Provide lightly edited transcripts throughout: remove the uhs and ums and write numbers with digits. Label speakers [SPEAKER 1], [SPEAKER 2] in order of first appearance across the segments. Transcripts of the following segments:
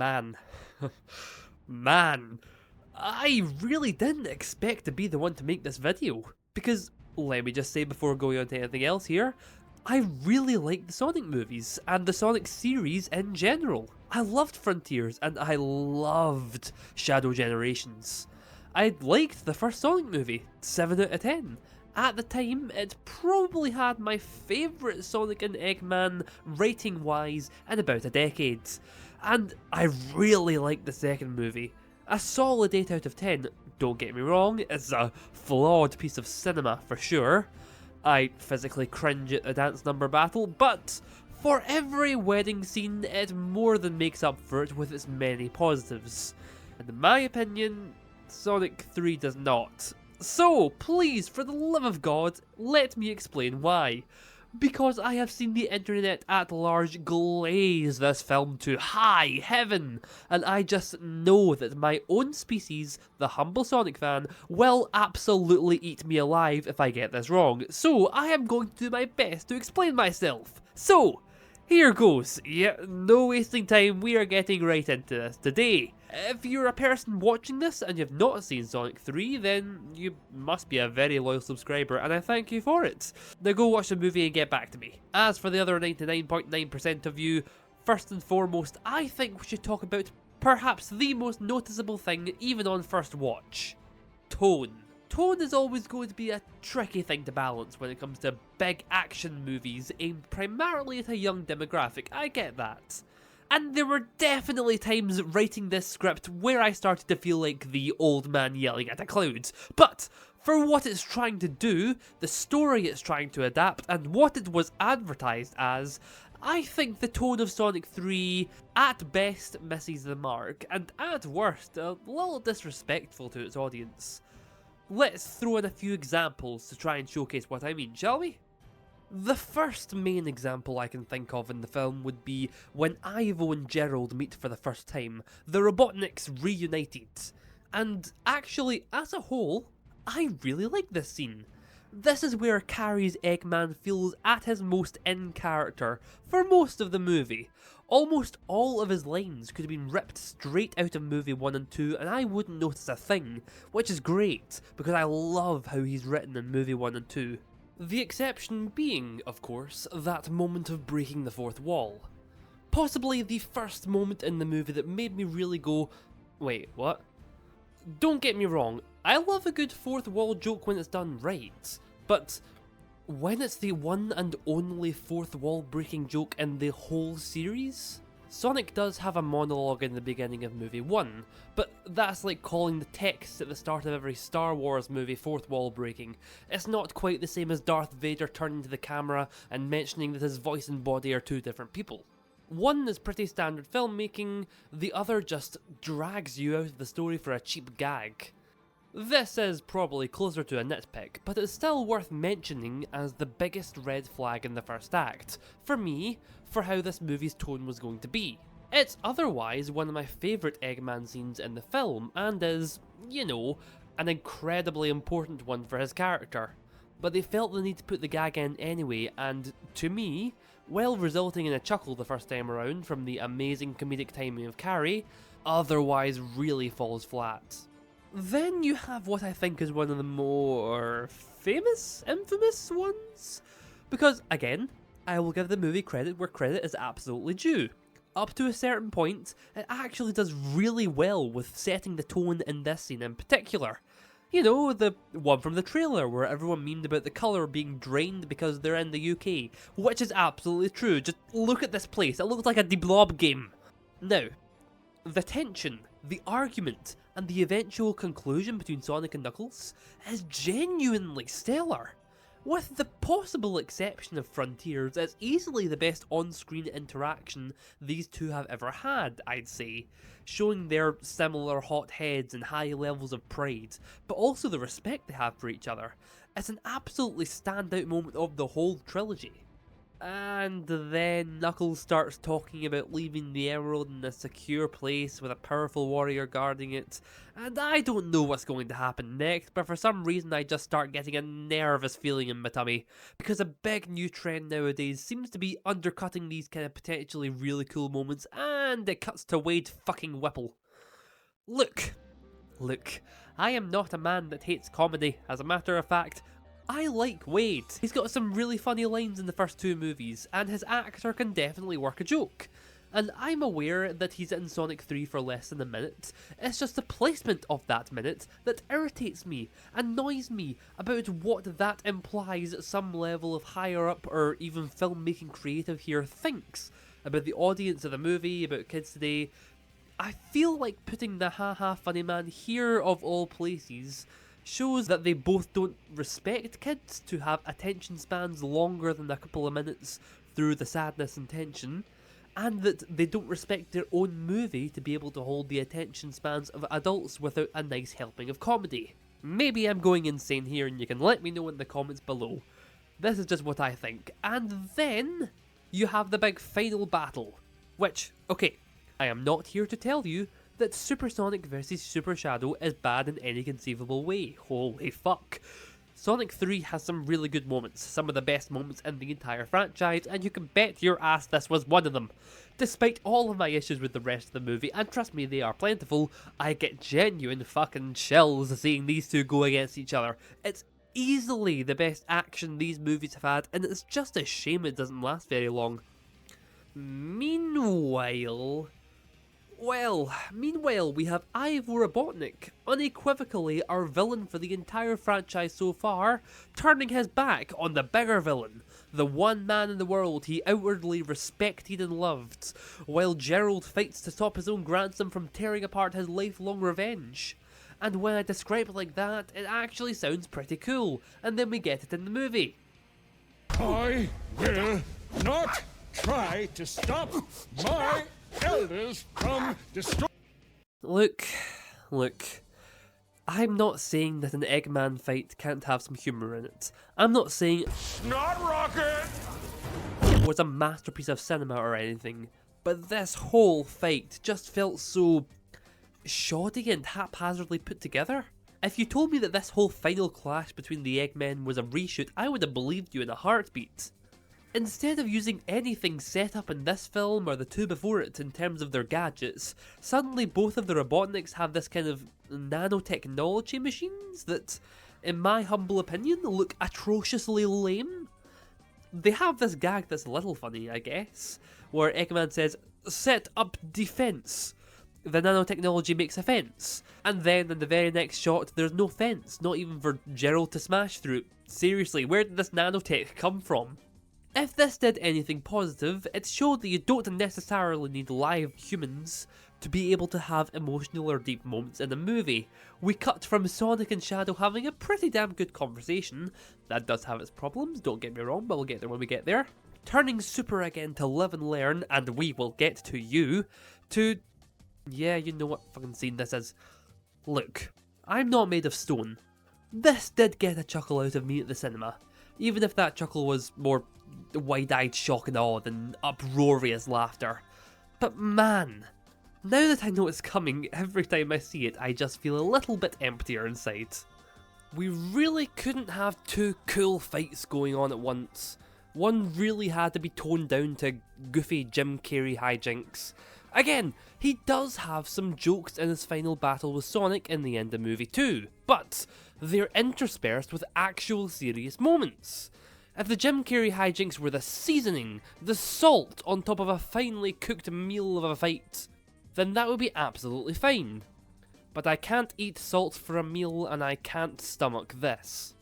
[SPEAKER 1] Man. Man. I really didn't expect to be the one to make this video. Because, let me just say before going on to anything else here, I really like the Sonic movies, and the Sonic series in general. I loved Frontiers, and I loved Shadow Generations. I liked the first Sonic movie, 7 out of 10. At the time, it probably had my favourite Sonic and Eggman rating wise in about a decade. And I really liked the second movie. A solid 8 out of 10, don't get me wrong, it's a flawed piece of cinema for sure. I physically cringe at the dance number battle, but for every wedding scene, it more than makes up for it with its many positives. And in my opinion, Sonic 3 does not. So, please, for the love of God, let me explain why. Because I have seen the internet at large glaze this film to high heaven, and I just know that my own species, the humble Sonic fan, will absolutely eat me alive if I get this wrong, so I am going to do my best to explain myself. So, here goes. Yeah, no wasting time, we are getting right into this today. If you're a person watching this and you've not seen Sonic 3, then you must be a very loyal subscriber, and I thank you for it. Now go watch the movie and get back to me. As for the other 99.9% of you, first and foremost, I think we should talk about perhaps the most noticeable thing even on first watch. Tone. Tone is always going to be a tricky thing to balance when it comes to big action movies aimed primarily at a young demographic, I get that. And there were definitely times writing this script where I started to feel like the old man yelling at a cloud. But for what it's trying to do, the story it's trying to adapt, and what it was advertised as, I think the tone of Sonic 3 at best misses the mark, and at worst a little disrespectful to its audience. Let's throw in a few examples to try and showcase what I mean, shall we? The first main example I can think of in the film would be when Ivo and Gerald meet for the first time, the Robotniks reunited. And actually, as a whole, I really like this scene. This is where Carrie's Eggman feels at his most in character for most of the movie. Almost all of his lines could have been ripped straight out of movie 1 and 2 and I wouldn't notice a thing, which is great because I love how he's written in movie 1 and 2. The exception being, of course, that moment of breaking the fourth wall. Possibly the first moment in the movie that made me really go, wait, what? Don't get me wrong, I love a good fourth wall joke when it's done right, but when it's the one and only fourth wall breaking joke in the whole series? Sonic does have a monologue in the beginning of movie 1, but that's like calling the text at the start of every Star Wars movie fourth wall breaking. It's not quite the same as Darth Vader turning to the camera and mentioning that his voice and body are two different people. One is pretty standard filmmaking, the other just drags you out of the story for a cheap gag. This is probably closer to a nitpick, but it's still worth mentioning as the biggest red flag in the first act, for me, for how this movie's tone was going to be. It's otherwise one of my favourite Eggman scenes in the film, and is, you know, an incredibly important one for his character. But they felt the need to put the gag in anyway, and to me, while resulting in a chuckle the first time around from the amazing comedic timing of Carrie, otherwise really falls flat. Then you have what I think is one of the more infamous ones? Because, again, I will give the movie credit where credit is absolutely due. Up to a certain point, it actually does really well with setting the tone in this scene in particular. You know, the one from the trailer where everyone memed about the colour being drained because they're in the UK, which is absolutely true. Just look at this place, it looks like a DeBlob game. Now, the tension, the argument, and the eventual conclusion between Sonic and Knuckles is genuinely stellar. With the possible exception of Frontiers, it's easily the best on-screen interaction these two have ever had, I'd say, showing their similar hot heads and high levels of pride, but also the respect they have for each other. It's an absolutely standout moment of the whole trilogy. And then Knuckles starts talking about leaving the emerald in a secure place with a powerful warrior guarding it. And I don't know what's going to happen next, but for some reason I just start getting a nervous feeling in my tummy. Because a big new trend nowadays seems to be undercutting these kind of potentially really cool moments, and it cuts to Wade fucking Whipple. Look, I am not a man that hates comedy. As a matter of fact, I like Wade. He's got some really funny lines in the first two movies, and his actor can definitely work a joke. And I'm aware that he's in Sonic 3 for less than a minute. It's just the placement of that minute that irritates me, annoys me about what that implies at some level of higher up or even filmmaking creative here thinks about the audience of the movie, about kids today. I feel like putting the haha funny man here of all places shows that they both don't respect kids to have attention spans longer than a couple of minutes through the sadness and tension, and that they don't respect their own movie to be able to hold the attention spans of adults without a nice helping of comedy. Maybe I'm going insane here and you can let me know in the comments below. This is just what I think. And then you have the big final battle, which, okay, I am not here to tell you that Super Sonic vs Super Shadow is bad in any conceivable way. Holy fuck. Sonic 3 has some really good moments, some of the best moments in the entire franchise, and you can bet your ass this was one of them. Despite all of my issues with the rest of the movie, and trust me, they are plentiful, I get genuine fucking chills seeing these two go against each other. It's easily the best action these movies have had, and it's just a shame it doesn't last very long. Meanwhile, we have Ivor Robotnik, unequivocally our villain for the entire franchise so far, turning his back on the bigger villain, the one man in the world he outwardly respected and loved, while Gerald fights to stop his own grandson from tearing apart his lifelong revenge. And when I describe it like that, it actually sounds pretty cool, and then we get it in the movie.
[SPEAKER 2] I will not try to stop my elders from destroying.
[SPEAKER 1] Look, I'm not saying that an Eggman fight can't have some humour in it. I'm not saying
[SPEAKER 2] Not Rocket!
[SPEAKER 1] it was a masterpiece of cinema or anything, but this whole fight just felt so shoddy and haphazardly put together. If you told me that this whole final clash between the Eggmen was a reshoot, I would have believed you in a heartbeat. Instead of using anything set up in this film or the two before it in terms of their gadgets, suddenly both of the Robotniks have this kind of nanotechnology machines that, in my humble opinion, look atrociously lame. They have this gag that's a little funny, I guess, where Eggman says, "Set up defense." The nanotechnology makes a fence, and then in the very next shot there's no fence, not even for Gerald to smash through. Seriously, where did this nanotech come from? If this did anything positive, it showed that you don't necessarily need live humans to be able to have emotional or deep moments in a movie. We cut from Sonic and Shadow having a pretty damn good conversation. That does have its problems, don't get me wrong, but we'll get there when we get there. Turning Super again to live and learn, and we will get to you, to... yeah, you know what fucking scene this is. Look, I'm not made of stone. This did get a chuckle out of me at the cinema, even if that chuckle was more wide-eyed shock and awe than uproarious laughter. But man, now that I know it's coming, every time I see it, I just feel a little bit emptier inside. We really couldn't have two cool fights going on at once. One really had to be toned down to goofy Jim Carrey hijinks. Again, he does have some jokes in his final battle with Sonic in the end of movie 2, but they're interspersed with actual serious moments. If the Jim Carrey hijinks were the seasoning, the salt on top of a finely cooked meal of a fight, then that would be absolutely fine. But I can't eat salt for a meal and I can't stomach this.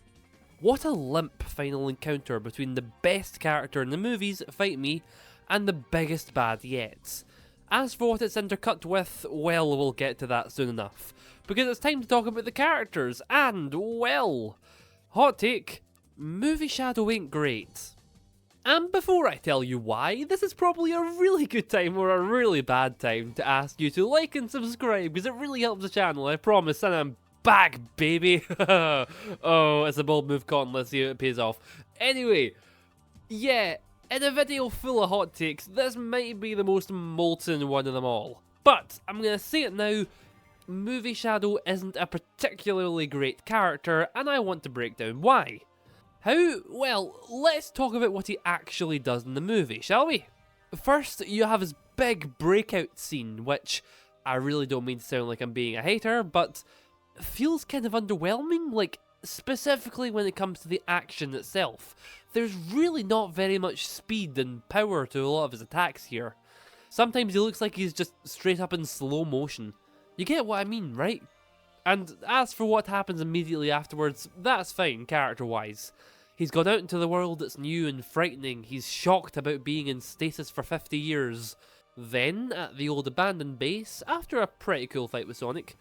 [SPEAKER 1] What a limp final encounter between the best character in the movies, Fight Me, and the biggest bad yet. As for what it's intercut with, well, we'll get to that soon enough, because it's time to talk about the characters, and, well, hot take, Movie Shadow ain't great. And before I tell you why, this is probably a really good time or a really bad time to ask you to like and subscribe, because it really helps the channel, I promise, and I'm back, baby! Oh, it's a bold move, Cotton, let's see if it pays off. Anyway, yeah, In a video full of hot takes, this might be the most molten one of them all. But, I'm gonna say it now, Movie Shadow isn't a particularly great character, and I want to break down why. How? Well, let's talk about what he actually does in the movie, shall we? First, you have his big breakout scene, which I really don't mean to sound like I'm being a hater, but feels kind of underwhelming, like specifically when it comes to the action itself. There's really not very much speed and power to a lot of his attacks here. Sometimes he looks like he's just straight up in slow motion. You get what I mean, right? And as for what happens immediately afterwards, that's fine character-wise. He's gone out into the world that's new and frightening, he's shocked about being in stasis for 50 years. Then, at the old abandoned base, after a pretty cool fight with Sonic,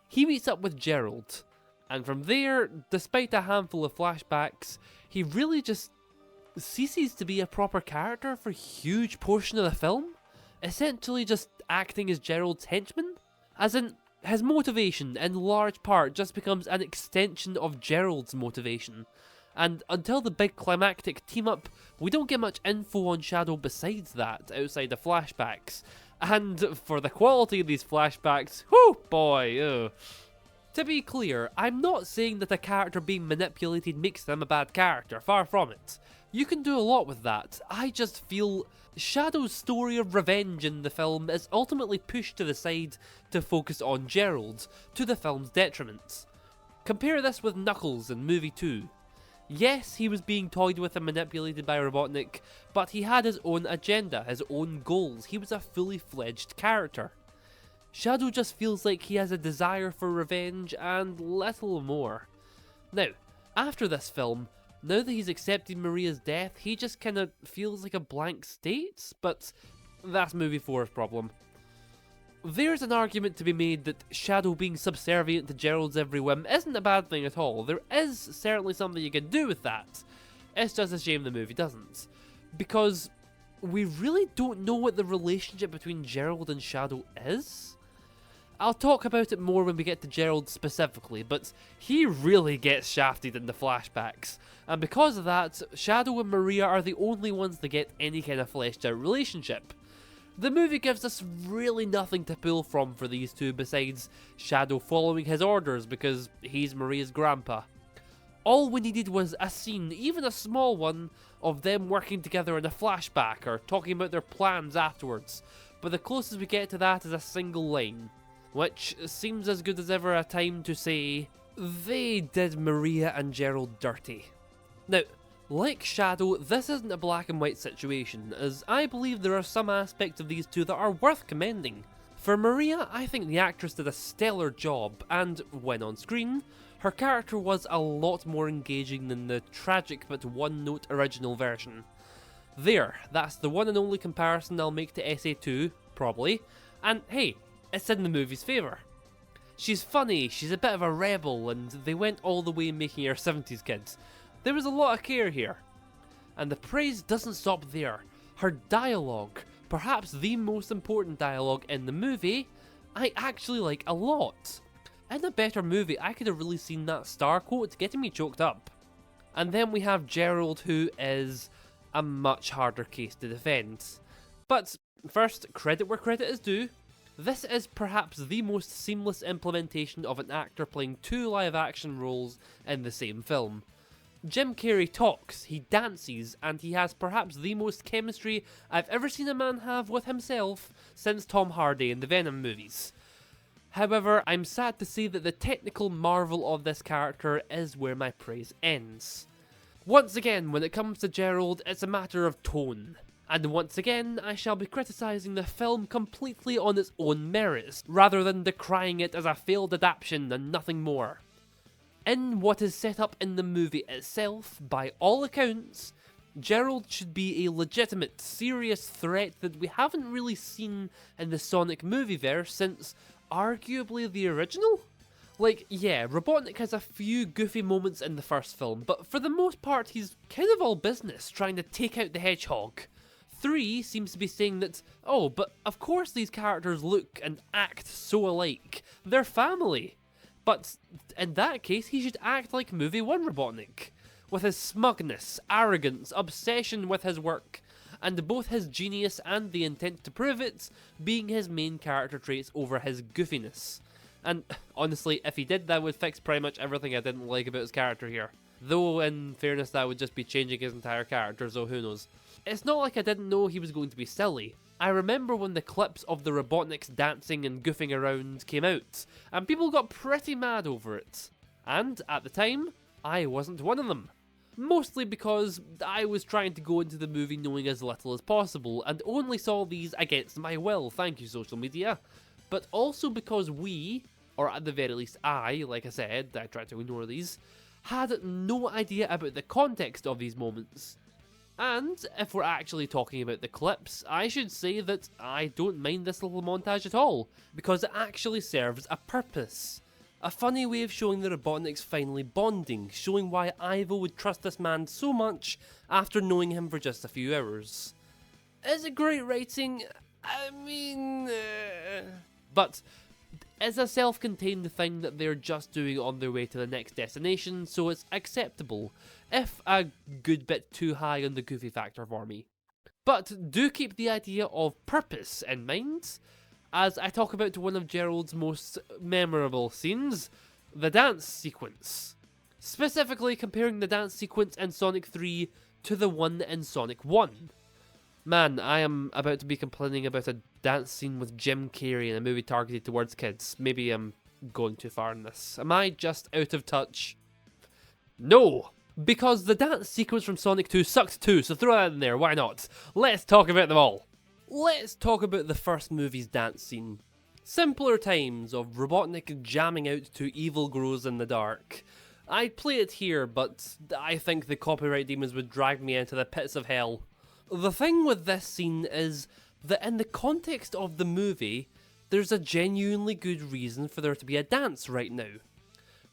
[SPEAKER 1] he meets up with Gerald. And from there, despite a handful of flashbacks, he really just ceases to be a proper character for a huge portion of the film, essentially just acting as Gerald's henchman. As in, his motivation in large part just becomes an extension of Gerald's motivation. And until the big climactic team-up, we don't get much info on Shadow besides that, outside the flashbacks. And for the quality of these flashbacks, whoo boy, ugh. To be clear, I'm not saying that a character being manipulated makes them a bad character, far from it. You can do a lot with that. I just feel Shadow's story of revenge in the film is ultimately pushed to the side to focus on Gerald, to the film's detriment. Compare this with Knuckles in movie 2. Yes, he was being toyed with and manipulated by Robotnik, but he had his own agenda, his own goals. He was a fully fledged character. Shadow just feels like he has a desire for revenge and little more. Now, after this film, now that he's accepted Maria's death, he just kinda feels like a blank state, but that's movie 4's problem. There's an argument to be made that Shadow being subservient to Gerald's every whim isn't a bad thing at all. There is certainly something you can do with that. It's just a shame the movie doesn't. Because we really don't know what the relationship between Gerald and Shadow is. I'll talk about it more when we get to Gerald specifically, but he really gets shafted in the flashbacks. And because of that, Shadow and Maria are the only ones that get any kind of fleshed out relationship. The movie gives us really nothing to pull from for these two besides Shadow following his orders because he's Maria's grandpa. All we needed was a scene, even a small one, of them working together in a flashback or talking about their plans afterwards, but the closest we get to that is a single line, which seems as good as ever a time to say, they did Maria and Gerald dirty. Now, like Shadow, this isn't a black and white situation, as I believe there are some aspects of these two that are worth commending. For Maria, I think the actress did a stellar job, and when on screen, her character was a lot more engaging than the tragic but one-note original version. There, that's the one and only comparison I'll make to SA2, probably, and hey, it's in the movie's favour. She's funny, she's a bit of a rebel, and they went all the way making her 70s kid. There was a lot of care here. And the praise doesn't stop there. Her dialogue, perhaps the most important dialogue in the movie, I actually like a lot. In a better movie, I could have really seen that star quote getting me choked up. And then we have Gerald, who is a much harder case to defend. But first, credit where credit is due. This is perhaps the most seamless implementation of an actor playing two live-action roles in the same film. Jim Carrey talks, he dances, and he has perhaps the most chemistry I've ever seen a man have with himself since Tom Hardy in the Venom movies. However, I'm sad to say that the technical marvel of this character is where my praise ends. Once again, when it comes to Gerald, it's a matter of tone. And once again, I shall be criticising the film completely on its own merits, rather than decrying it as a failed adaptation and nothing more. In what is set up in the movie itself, by all accounts, Gerald should be a legitimate, serious threat that we haven't really seen in the Sonic movieverse since arguably the original? Like, yeah, Robotnik has a few goofy moments in the first film, but for the most part he's kind of all business, trying to take out the hedgehog. 3 seems to be saying that, oh, but of course these characters look and act so alike, they're family. But in that case, he should act like movie 1 Robotnik, with his smugness, arrogance, obsession with his work, and both his genius and the intent to prove it being his main character traits over his goofiness. And honestly, if he did, that would fix pretty much everything I didn't like about his character here. Though, in fairness, that would just be changing his entire character, so who knows. It's not like I didn't know he was going to be silly. I remember when the clips of the Robotniks dancing and goofing around came out, and people got pretty mad over it. And, at the time, I wasn't one of them. Mostly because I was trying to go into the movie knowing as little as possible, and only saw these against my will, thank you social media. But also because we, or at the very least I, like I said, I tried to ignore these, had no idea about the context of these moments. And if we're actually talking about the clips, I should say that I don't mind this little montage at all, because it actually serves a purpose. A funny way of showing the Robotniks finally bonding, showing why Ivo would trust this man so much after knowing him for just a few hours. Is it great writing? I mean... But it's a self-contained thing that they're just doing on their way to the next destination, so it's acceptable, if a good bit too high on the goofy factor for me. But do keep the idea of purpose in mind, as I talk about one of Gerald's most memorable scenes, the dance sequence. Specifically comparing the dance sequence in Sonic 3 to the one in Sonic 1. Man, I am about to be complaining about a dance scene with Jim Carrey in a movie targeted towards kids. Maybe I'm going too far in this. Am I just out of touch? No! Because the dance sequence from Sonic 2 sucked too, so throw that in there, why not? Let's talk about them all! Let's talk about the first movie's dance scene. Simpler times of Robotnik jamming out to Evil Grows in the Dark. I'd play it here, but I think the copyright demons would drag me into the pits of hell. The thing with this scene is that in the context of the movie, there's a genuinely good reason for there to be a dance right now.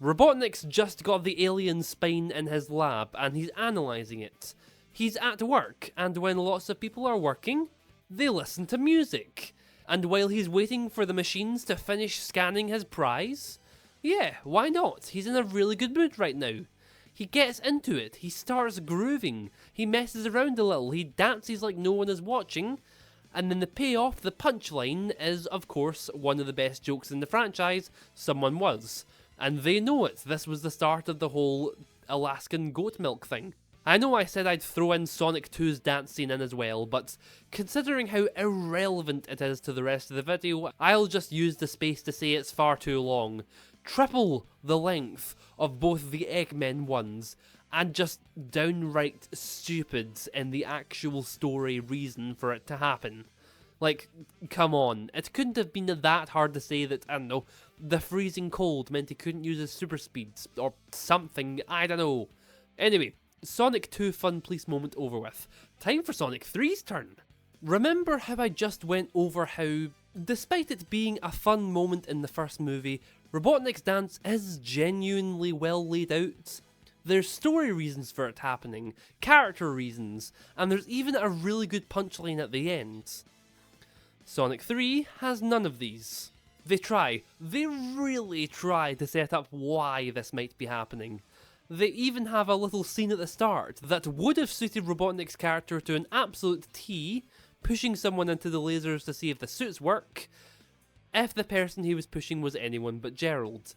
[SPEAKER 1] Robotnik's just got the alien spine in his lab and he's analysing it. He's at work, and when lots of people are working, they listen to music. And while he's waiting for the machines to finish scanning his prize, yeah, why not? He's in a really good mood right now. He gets into it, he starts grooving, he messes around a little, he dances like no one is watching, and then the payoff, the punchline, is of course one of the best jokes in the franchise, someone was. And they know it, this was the start of the whole Alaskan goat milk thing. I know I said I'd throw in Sonic 2's dance scene in as well, but considering how irrelevant it is to the rest of the video, I'll just use the space to say it's far too long. Triple the length of both the Eggmen ones, and just downright stupid in the actual story reason for it to happen. Like, come on, it couldn't have been that hard to say that, I don't know, the freezing cold meant he couldn't use his super speeds, or something, I don't know. Anyway, Sonic 2 fun police moment over with. Time for Sonic 3's turn. Remember how I just went over how, despite it being a fun moment in the first movie, Robotnik's dance is genuinely well laid out? There's story reasons for it happening, character reasons, and there's even a really good punchline at the end. Sonic 3 has none of these. They really try to set up why this might be happening. They even have a little scene at the start that would have suited Robotnik's character to an absolute T, pushing someone into the lasers to see if the suits work, if the person he was pushing was anyone but Gerald.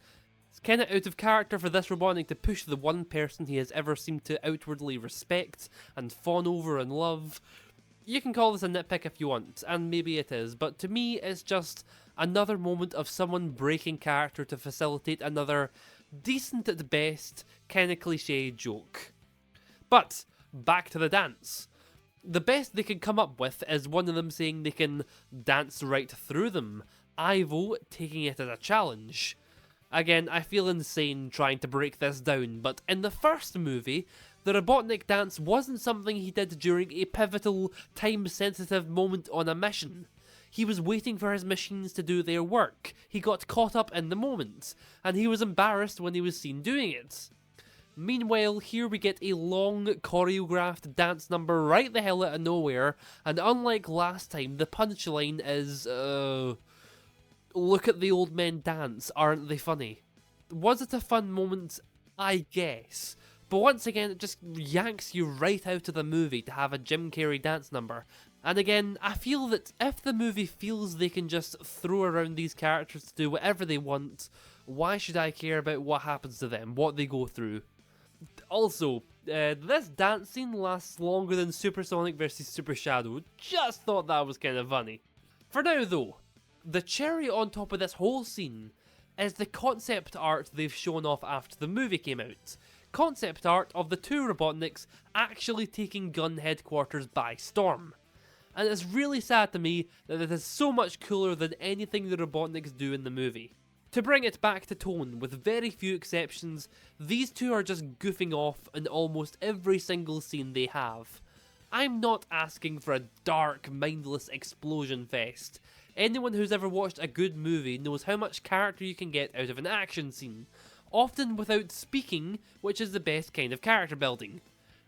[SPEAKER 1] It's kinda out of character for this Robotnik to push the one person he has ever seemed to outwardly respect and fawn over and love. You can call this a nitpick if you want, and maybe it is, but to me it's just another moment of someone breaking character to facilitate another decent at best, kinda cliche joke. But, back to the dance. The best they can come up with is one of them saying they can dance right through them, Ivo taking it as a challenge. Again, I feel insane trying to break this down, but in the first movie, the Robotnik dance wasn't something he did during a pivotal, time-sensitive moment on a mission. He was waiting for his machines to do their work, he got caught up in the moment, and he was embarrassed when he was seen doing it. Meanwhile, here we get a long, choreographed dance number right the hell out of nowhere, and unlike last time, the punchline is, look at the old men dance, aren't they funny? Was it a fun moment? I guess. But once again, it just yanks you right out of the movie to have a Jim Carrey dance number. And again, I feel that if the movie feels they can just throw around these characters to do whatever they want, why should I care about what happens to them, what they go through? Also, this dance scene lasts longer than Supersonic vs Super Shadow. Just thought that was kind of funny. For now though, the cherry on top of this whole scene is the concept art they've shown off after the movie came out. Concept art of the two Robotniks actually taking Gun headquarters by storm. And it's really sad to me that it is so much cooler than anything the Robotniks do in the movie. To bring it back to tone, with very few exceptions, these two are just goofing off in almost every single scene they have. I'm not asking for a dark, mindless explosion fest. Anyone who's ever watched a good movie knows how much character you can get out of an action scene, often without speaking, which is the best kind of character building.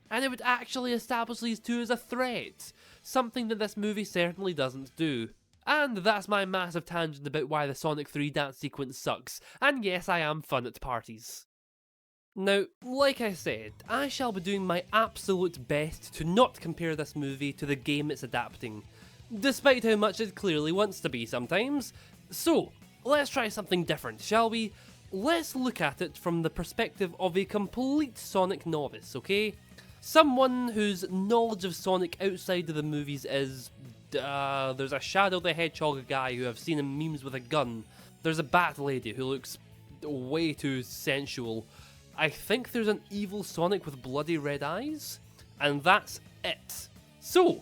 [SPEAKER 1] And it would actually establish these two as a threat, something that this movie certainly doesn't do. And that's my massive tangent about why the Sonic 3 dance sequence sucks, and yes, I am fun at parties. Now, like I said, I shall be doing my absolute best to not compare this movie to the game it's adapting, despite how much it clearly wants to be sometimes. So, let's try something different, shall we? Let's look at it from the perspective of a complete Sonic novice, okay? Someone whose knowledge of Sonic outside of the movies is... there's a Shadow the Hedgehog guy who I've seen in memes with a gun. There's a Bat Lady who looks way too sensual. I think there's an evil Sonic with bloody red eyes. And that's it. So,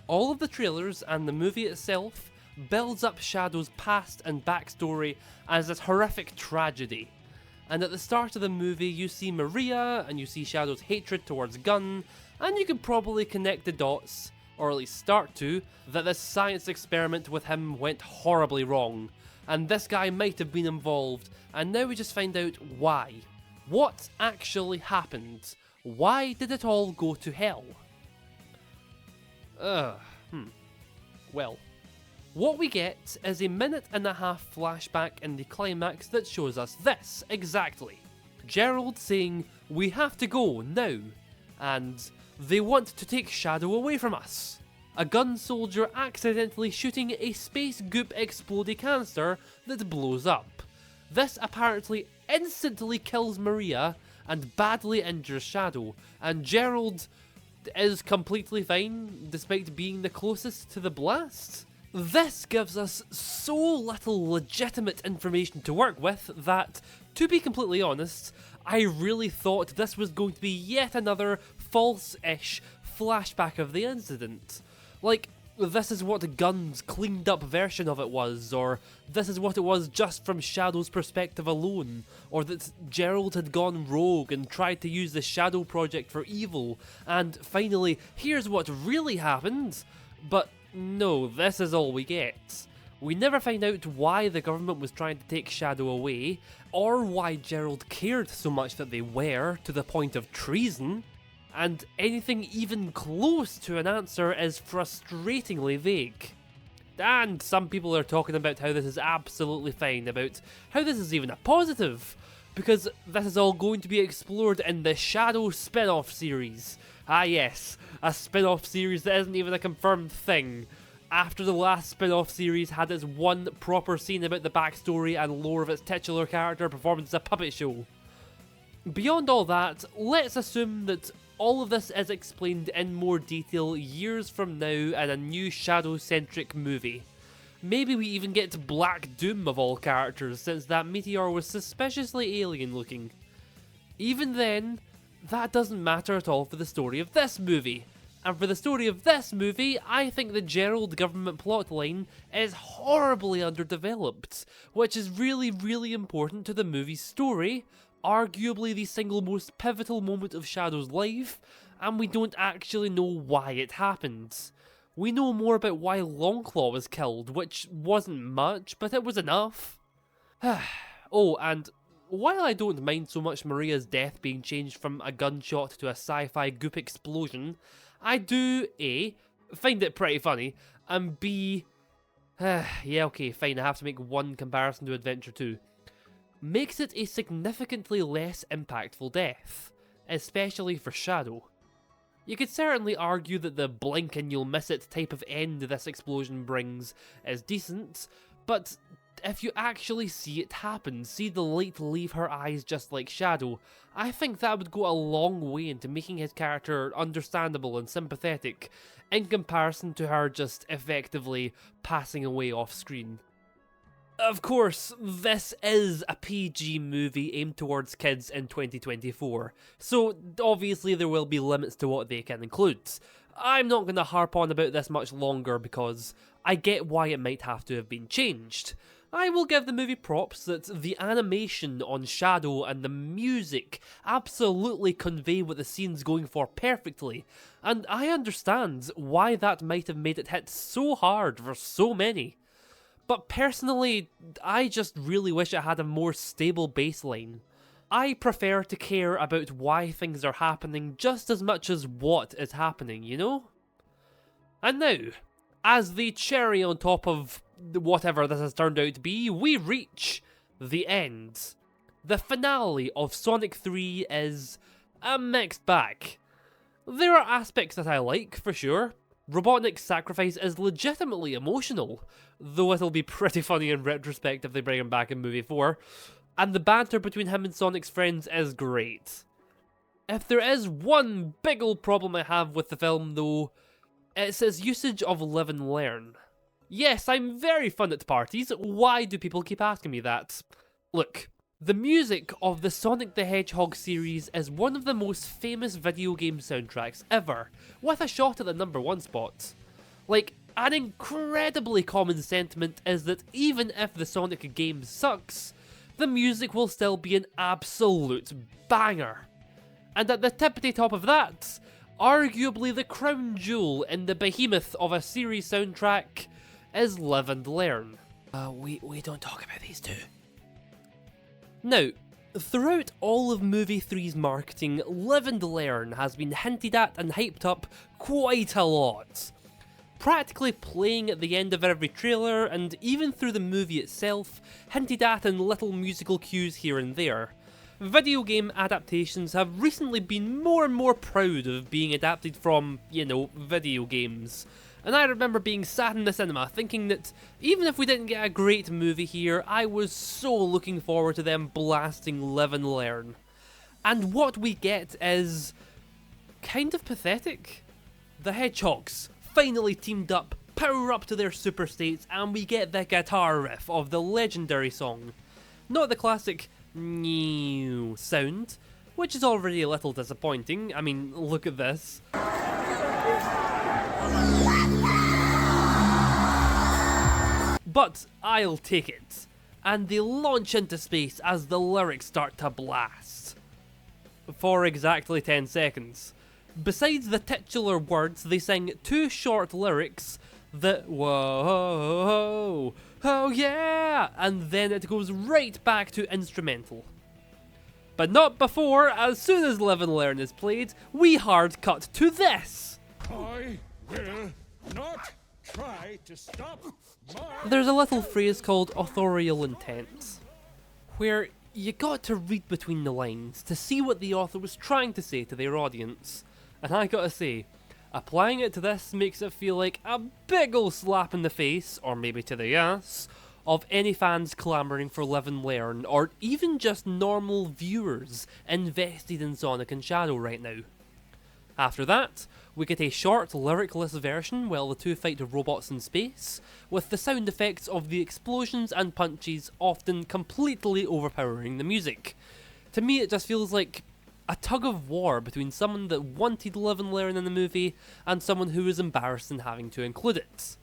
[SPEAKER 1] all of the trailers and the movie itself builds up Shadow's past and backstory as this horrific tragedy. And at the start of the movie you see Maria, and you see Shadow's hatred towards Gun, and you can probably connect the dots, or at least start to, that this science experiment with him went horribly wrong, and this guy might have been involved, and now we just find out why. What actually happened? Why did it all go to hell? Well, what we get is a 1.5-minute flashback in the climax that shows us this, exactly. Gerald saying, "We have to go, now," and "They want to take Shadow away from us." A gun soldier accidentally shooting a space goop explodey canister that blows up. This apparently instantly kills Maria and badly injures Shadow, and Gerald is completely fine despite being the closest to the blast. This gives us so little legitimate information to work with that, to be completely honest, I really thought this was going to be yet another false-ish flashback of the incident. Like, this is what Gun's cleaned up version of it was, or this is what it was just from Shadow's perspective alone, or that Gerald had gone rogue and tried to use the Shadow Project for evil, and finally, here's what really happened. But no, this is all we get. We never find out why the government was trying to take Shadow away, or why Gerald cared so much that they were, to the point of treason. And anything even close to an answer is frustratingly vague. And some people are talking about how this is absolutely fine, about how this is even a positive, because this is all going to be explored in the Shadow spin-off series. Ah yes, a spin-off series that isn't even a confirmed thing. After the last spin-off series had its one proper scene about the backstory and lore of its titular character performed as a puppet show. Beyond all that, let's assume that all of this is explained in more detail years from now in a new Shadow-centric movie. Maybe we even get Black Doom of all characters, since that meteor was suspiciously alien-looking. Even then, that doesn't matter at all for the story of this movie. And for the story of this movie, I think the Gerald government plotline is horribly underdeveloped, which is really, really important to the movie's story, arguably the single most pivotal moment of Shadow's life, and we don't actually know why it happened. We know more about why Longclaw was killed, which wasn't much, but it was enough. Oh, and while I don't mind so much Maria's death being changed from a gunshot to a sci-fi goop explosion, I do, A, find it pretty funny, and B, yeah okay, fine, I have to make one comparison to Adventure 2. Makes it a significantly less impactful death. especially for Shadow. You could certainly argue that the blink and you'll miss it type of end this explosion brings is decent, but if you actually see it happen, see the light leave her eyes just like Shadow, I think that would go a long way into making his character understandable and sympathetic, in comparison to her just effectively passing away off screen. Of course, this is a PG movie aimed towards kids in 2024, so obviously there will be limits to what they can include. I'm not going to harp on about this much longer because I get why it might have to have been changed. I will give the movie props that the animation on Shadow and the music absolutely convey what the scene's going for perfectly, and I understand why that might have made it hit so hard for so many. But personally, I just really wish it had a more stable baseline. I prefer to care about why things are happening just as much as what is happening, you know? And now, as the cherry on top of whatever this has turned out to be, we reach the end. The finale of Sonic 3 is a mixed bag. There are aspects that I like, for sure. Robotnik's sacrifice is legitimately emotional, though it'll be pretty funny in retrospect if they bring him back in movie 4, and the banter between him and Sonic's friends is great. If there is one big old problem I have with the film though, it's its usage of live and learn. Yes, I'm very fun at parties, why do people keep asking me that? Look, the music of the Sonic the Hedgehog series is one of the most famous video game soundtracks ever, with a shot at the #1 spot. Like, an incredibly common sentiment is that even if the Sonic game sucks, the music will still be an absolute banger. And at the tippity top of that, arguably the crown jewel in the behemoth of a series soundtrack is Live and Learn. We don't talk about these two. Now, throughout all of Movie 3's marketing, Live and Learn has been hinted at and hyped up quite a lot. Practically playing at the end of every trailer, and even through the movie itself, hinted at in little musical cues here and there. Video game adaptations have recently been more and more proud of being adapted from, video games. And I remember being sat in the cinema thinking that even if we didn't get a great movie here, I was so looking forward to them blasting Live and Learn. And what we get is kind of pathetic. The Hedgehogs finally teamed up, power up to their super states, and we get the guitar riff of the legendary song. Not the classic new sound, which is already a little disappointing. I mean, look at this. But I'll take it, and they launch into space as the lyrics start to blast. For exactly 10 seconds. Besides the titular words, they sing two short lyrics that whoa, oh yeah, and then it goes right back to instrumental. But not before, as soon as Live and Learn is played, we hard cut to this.
[SPEAKER 2] I will not try to stop my...
[SPEAKER 1] There's a little phrase called authorial intent, where you got to read between the lines to see what the author was trying to say to their audience. And I gotta say, applying it to this makes it feel like a big ol' slap in the face, or maybe to the ass, of any fans clamouring for Live and Learn, or even just normal viewers invested in Sonic and Shadow right now. After that, we get a short, lyricless version while the two fight robots in space, with the sound effects of the explosions and punches often completely overpowering the music. To me, it just feels like a tug of war between someone that wanted Live and Learn in the movie and someone who was embarrassed in having to include it.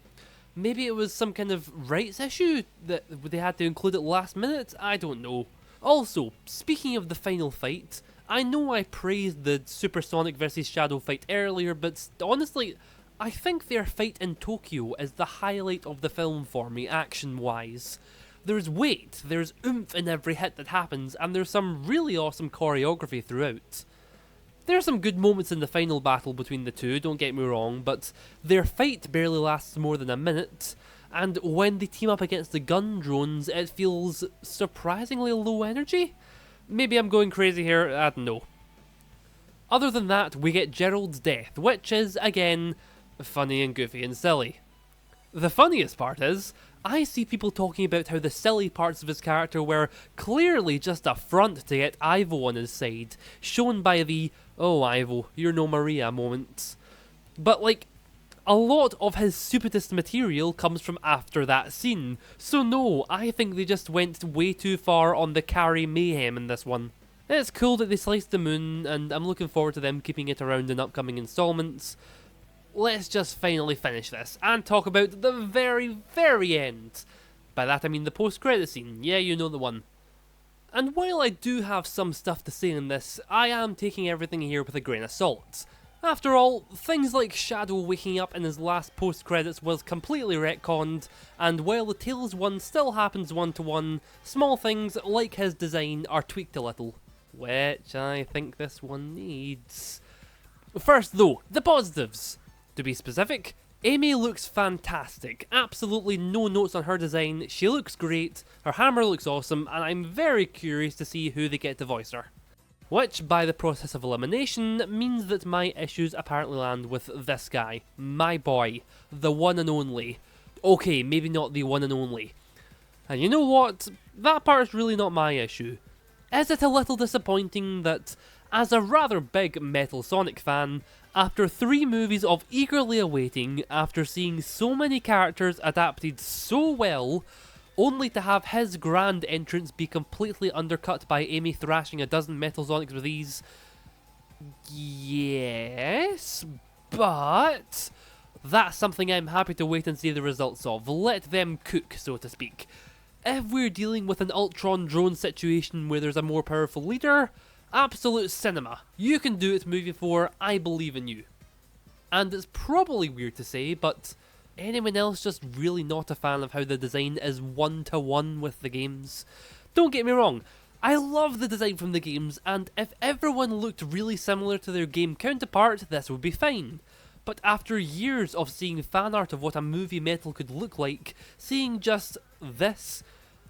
[SPEAKER 1] Maybe it was some kind of rights issue that they had to include it last minute? I don't know. Also, speaking of the final fight, I know I praised the Supersonic vs Shadow fight earlier, but honestly, I think their fight in Tokyo is the highlight of the film for me, action-wise. There's weight, there's oomph in every hit that happens, and there's some really awesome choreography throughout. There are some good moments in the final battle between the two, don't get me wrong, but their fight barely lasts more than a minute, and when they team up against the gun drones, it feels surprisingly low energy? Maybe I'm going crazy here, I don't know. Other than that, we get Gerald's death, which is, again, funny and goofy and silly. The funniest part is, I see people talking about how the silly parts of his character were clearly just a front to get Ivo on his side, shown by the, "Oh Ivo, you're no Maria" moments. But like, a lot of his stupidest material comes from after that scene, so no, I think they just went way too far on the Carrie mayhem in this one. It's cool that they sliced the moon, and I'm looking forward to them keeping it around in upcoming installments. Let's just finally finish this, and talk about the very, very end. By that I mean the post-credit scene, yeah, you know the one. And while I do have some stuff to say in this, I am taking everything here with a grain of salt. After all, things like Shadow waking up in his last post-credits was completely retconned, and while the Tales one still happens one-to-one, small things like his design are tweaked a little. Which I think this one needs. First though, the positives. To be specific, Amy looks fantastic, absolutely no notes on her design, she looks great, her hammer looks awesome, and I'm very curious to see who they get to voice her. Which, by the process of elimination, means that my issues apparently land with this guy, my boy, the one and only. Okay, maybe not the one and only. And you know what? That part's really not my issue. Is it a little disappointing that, as a rather big Metal Sonic fan, after 3 movies of eagerly awaiting, after seeing so many characters adapted so well, only to have his grand entrance be completely undercut by Amy thrashing a dozen Metal Sonics with ease? Yes, but that's something I'm happy to wait and see the results of. Let them cook, so to speak. If we're dealing with an Ultron drone situation where there's a more powerful leader, absolute cinema. You can do it, Movie 4, I believe in you. And it's probably weird to say, but anyone else just really not a fan of how the design is one-to-one with the games? Don't get me wrong, I love the design from the games, and if everyone looked really similar to their game counterpart, this would be fine. But after years of seeing fan art of what a movie Metal could look like, seeing just this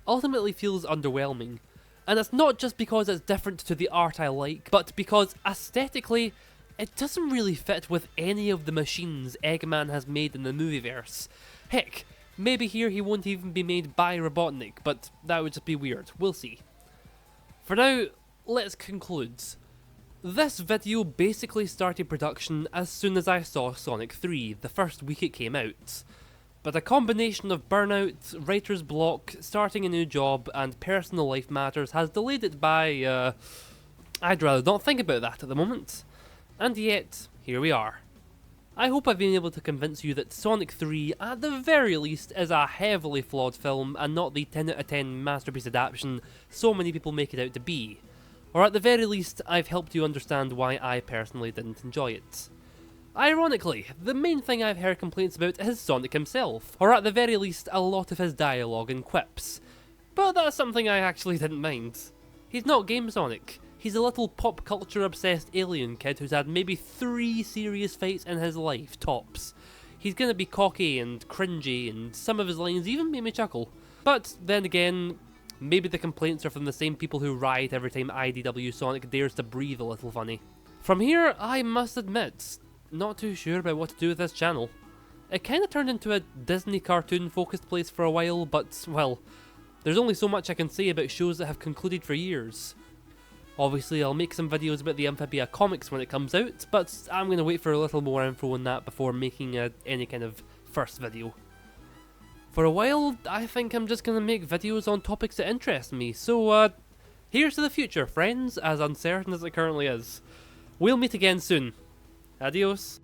[SPEAKER 1] ultimately feels underwhelming. And it's not just because it's different to the art I like, but because aesthetically, it doesn't really fit with any of the machines Eggman has made in the movieverse. Heck, maybe here he won't even be made by Robotnik, but that would just be weird, we'll see. For now, let's conclude. This video basically started production as soon as I saw Sonic 3, the first week it came out. But a combination of burnout, writer's block, starting a new job, and personal life matters has delayed it by, I'd rather not think about that at the moment. And yet, here we are. I hope I've been able to convince you that Sonic 3, at the very least, is a heavily flawed film and not the 10 out of 10 masterpiece adaptation so many people make it out to be. Or at the very least, I've helped you understand why I personally didn't enjoy it. Ironically, the main thing I've heard complaints about is Sonic himself, or at the very least a lot of his dialogue and quips. But that's something I actually didn't mind. He's not Game Sonic. He's a little pop culture obsessed alien kid who's had maybe 3 serious fights in his life, tops. He's gonna be cocky and cringy, and some of his lines even made me chuckle. But then again, maybe the complaints are from the same people who riot every time IDW Sonic dares to breathe a little funny. From here, I must admit, not too sure about what to do with this channel. It kinda turned into a Disney cartoon focused place for a while, but, well, there's only so much I can say about shows that have concluded for years. Obviously, I'll make some videos about the Amphibia comics when it comes out, but I'm gonna wait for a little more info on that before making any kind of first video. For a while, I think I'm just gonna make videos on topics that interest me, so here's to the future, friends, as uncertain as it currently is. We'll meet again soon. Adios.